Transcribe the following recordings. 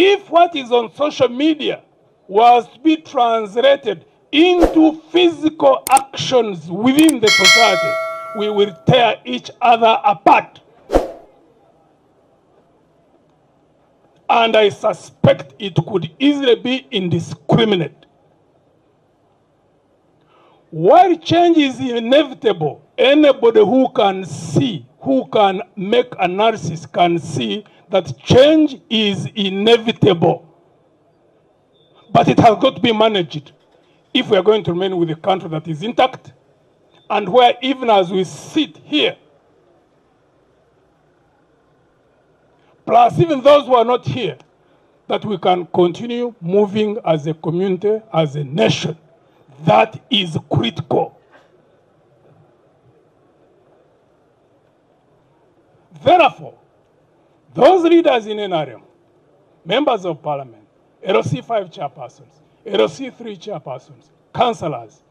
If what is on social media was to be translated into physical actions within the society, we will tear each other apart. And I suspect it could easily be indiscriminate. While change is inevitable, anybody who can see, who can make analysis, can see that change is inevitable. But it has got to be managed if we are going to remain with a country that is intact, and where even as we sit here, plus even those who are not here, that we can continue moving as a community, as a nation. That is critical. Therefore, those leaders in NRM, members of parliament, LC 5 chairpersons, LC 3 chairpersons, councillors,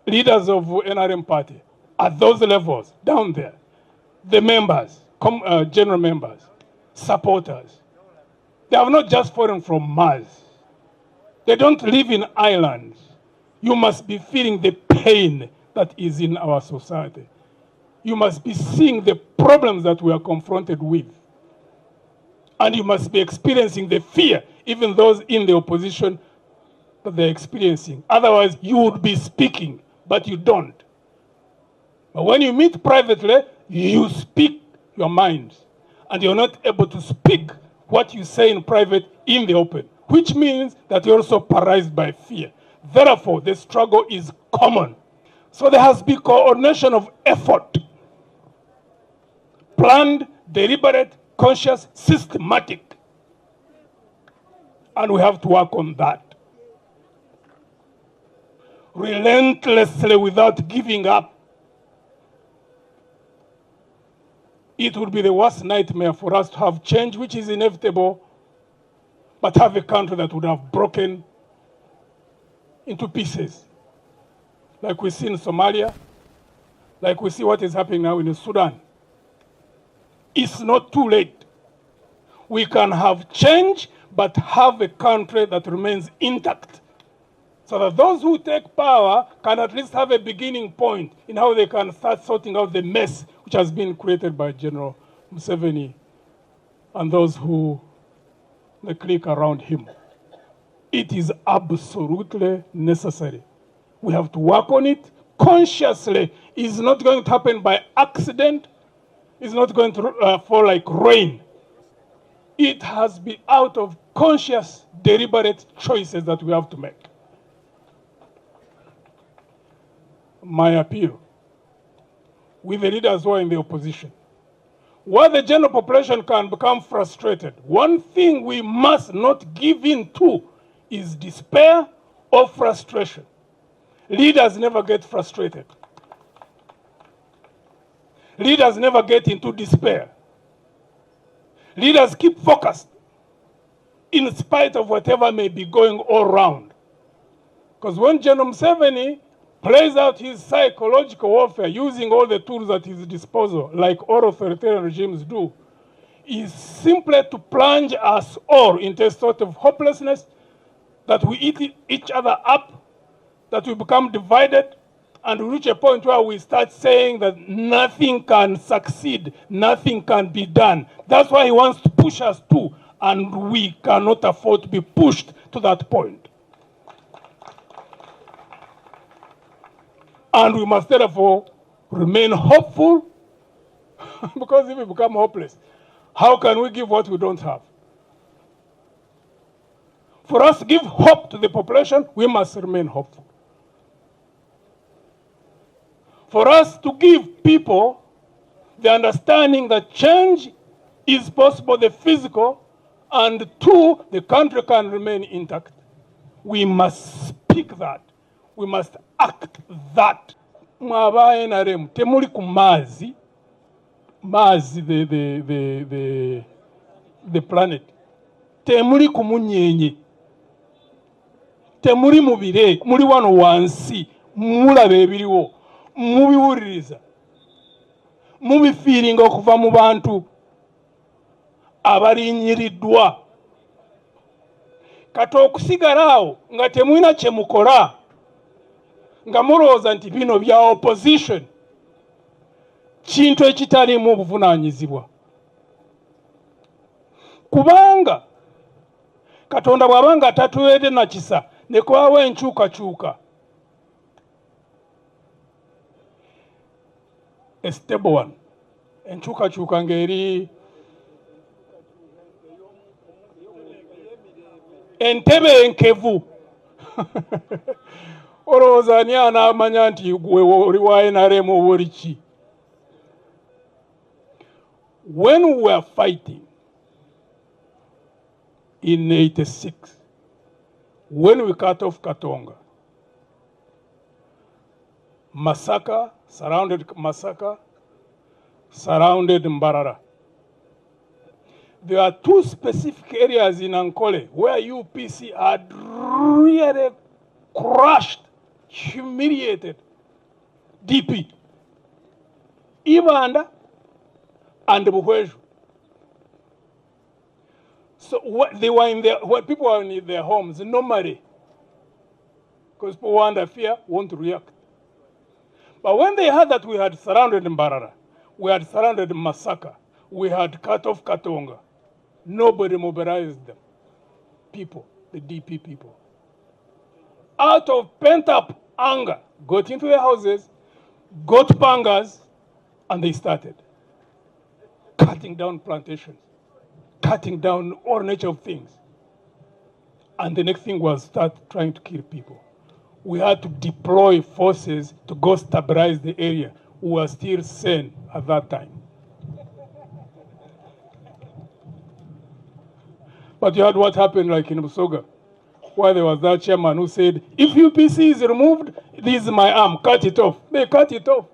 leaders of NRM party, at those levels, down there, the members, general members, supporters, they have not just fallen from Mars. They don't live in islands. You must be feeling the pain that is in our society. You must be seeing the problems that we are confronted with. And you must be experiencing the fear, even those in the opposition, that they're experiencing. Otherwise, you would be speaking, but you don't. But when you meet privately, you speak your minds. And you're not able to speak what you say in private in the open, which means that you're also paralyzed by fear. Therefore, the struggle is common. So there has been coordination of effort. Planned, deliberate, conscious, systematic. And we have to work on that. Relentlessly, without giving up. It would be the worst nightmare for us to have change, which is inevitable, but have a country that would have broken into pieces. Like we see in Somalia, like we see what is happening now in Sudan. It's not too late. We can have change, but have a country that remains intact. So that those who take power can at least have a beginning point in how they can start sorting out the mess which has been created by General Museveni and those who the clique around him. It is absolutely necessary. We have to work on it consciously. It's not going to happen by accident. It's not going to fall like rain. It has been out of conscious, deliberate choices that we have to make. My appeal with the leaders who are in the opposition, where the general population can become frustrated, one thing we must not give in to is despair or frustration. Leaders never get frustrated. Leaders never get into despair. Leaders keep focused in spite of whatever may be going all around. Because when General Museveni plays out his psychological warfare using all the tools at his disposal, like all authoritarian regimes do, is simply to plunge us all into a sort of hopelessness, that we eat each other up, that we become divided, and we reach a point where we start saying that nothing can succeed, nothing can be done. That's why he wants to push us to, and we cannot afford to be pushed to that point. And we must therefore remain hopeful, because if we become hopeless, how can we give what we don't have? For us to give hope to the population, we must remain hopeful. For us to give people the understanding that change is possible, the physical, and two, the country can remain intact, we must speak that. We must act that. Mwaba NRM, temuli ku mazi, the planet. Temuli ku munyenye. Temuli mubire, muri wano wansi, mulabe ebiriwo, mubiwuliriza. Mubifiiringa okuva mu bantu abalinyiriddwa kati okusigala awo nga temulina kye mukola nga mulowooza nti bino bya opposition kintu ekitalimu obuvunaanyizibwa. Kubanga Katonda bw'abanga tatuweredde na kisa ne kubaawo enkyukakyuka, a stable one, enkyukakyuka ng'eri entebe enkevu. Olowooza ani anaamanya nti gwe oli wa NRM oba oli ki? When we were fighting in 86, when we cut off Katonga, Masaka surrounded Mbarara. There are two specific areas in Ankole where UPC had really crushed, humiliated DP. Ibanda and Buhweju. So they were in their, when people were in their homes normally, because people were under fear, won't react. But when they heard that we had surrounded Mbarara, we had surrounded Masaka, we had cut off Katonga, nobody mobilized them. People, the DP people, out of pent-up anger, got into their houses, got pangas, and they started cutting down plantations, cutting down all nature of things. And the next thing was start trying to kill people. We had to deploy forces to go stabilize the area. We were still sane at that time. But you heard what happened like in Busoga, where there was that chairman who said, if UPC is removed, this is my arm, cut it off. They cut it off.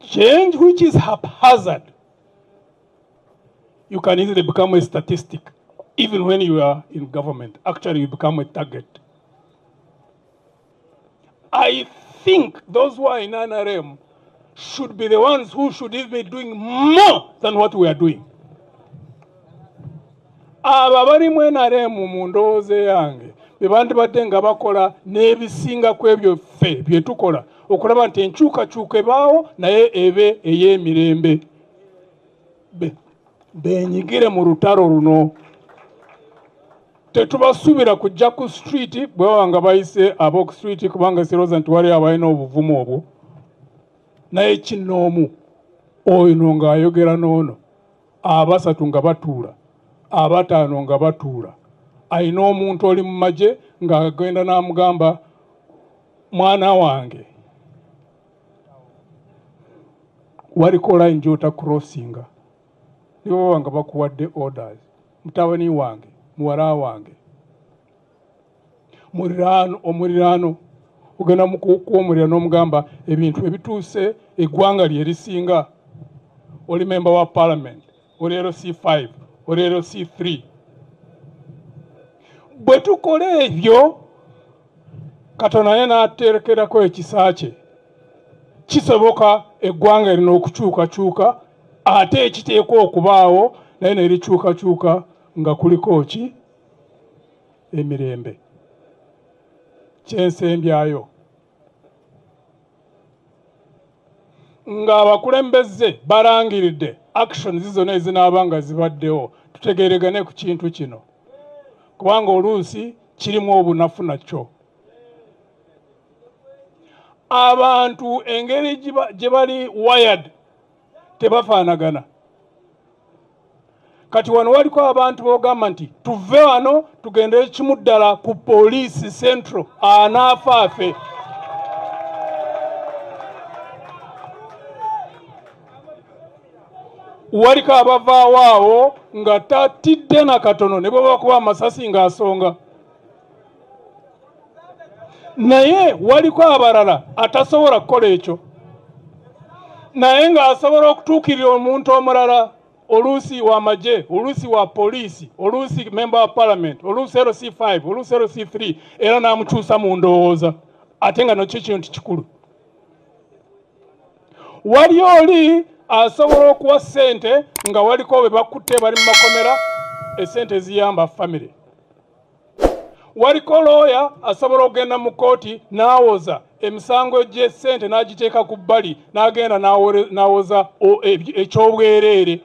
Change which is haphazard, you can easily become a statistic. Even when you are in government, actually you become a target. I think those who are in NRM should be the ones who should even be doing more than what we are doing. Ababari mu NRM mu ndowooza yange bebandibadde nga bakola n'ebisinga ku ebyo ffe bye tukola okulaba nti enkyukakyuka ebaawo naye ebe ey'emirembe. Benyigire mu lutalo luno. Tetubasuubira kujja ku street bwe banga bayise ab'oku street kubanga sirowooza nti wali abalina obuvumu obwo. Naye kinnoomu oyo ng'ayogera n'ono, abasatu nga batuula, abataano nga batuula. Ayina omuntu oli mu magye ng'agenda n'amugamba, mwana wange waliko line gy'ota crossinga. Nibo banga bakuwadde orders. Mutabani wange, muwala wange, omuliraano ogenda mu kuwumulira n'omugamba ebintu ebituuse eggwanga lye lisinga. Oli member wa parliament, oli LC5, oli LC3. Bwe tukola ebyo, Katonda naye n'aterekerako ekisa kye, kisoboka eggwanga lino okukyukakyuka, ate ekiteekwa okubaawo naye ne likyukakyuka nga kuliko ki? Emirembe. Kyensembyayo nga abakulembeze balangiridde actions zonna ezinaaba nga zibaddewo, tutegeregane ku kintu kino kubanga oluusi kirimu obunafu nakyo. Abantu engeri gye bali wired tebafaanagana. Kati wano waliko abantu bogamba nti tuve wano tugende kimu ddala ku poliisi central anaafa afe. Waliko abavaawo awo nga tatidde na katono ne bwe bakuba amasasi ng'asonga. Naye waliko abalala atasobola kukola ekyo, naye ng'asobola okutuukirira omuntu omulala, oluusi wa magye, oluusi wa poliisi, oluusi member wa parliament, oluusi LC5, oluusi LC3, era n'amukyusa mu ndowooza, ate nga nakyo kintu kikulu. Wali oli asobola okuwa ssente nga waliko be bakutte bali mu makomera esente ziyamba family. Waliko lawyer asobola okugenda mu kooti n'awoza emisango gye sente n'agiteeka ku bbali n'agenda n'awoza ekyobwereere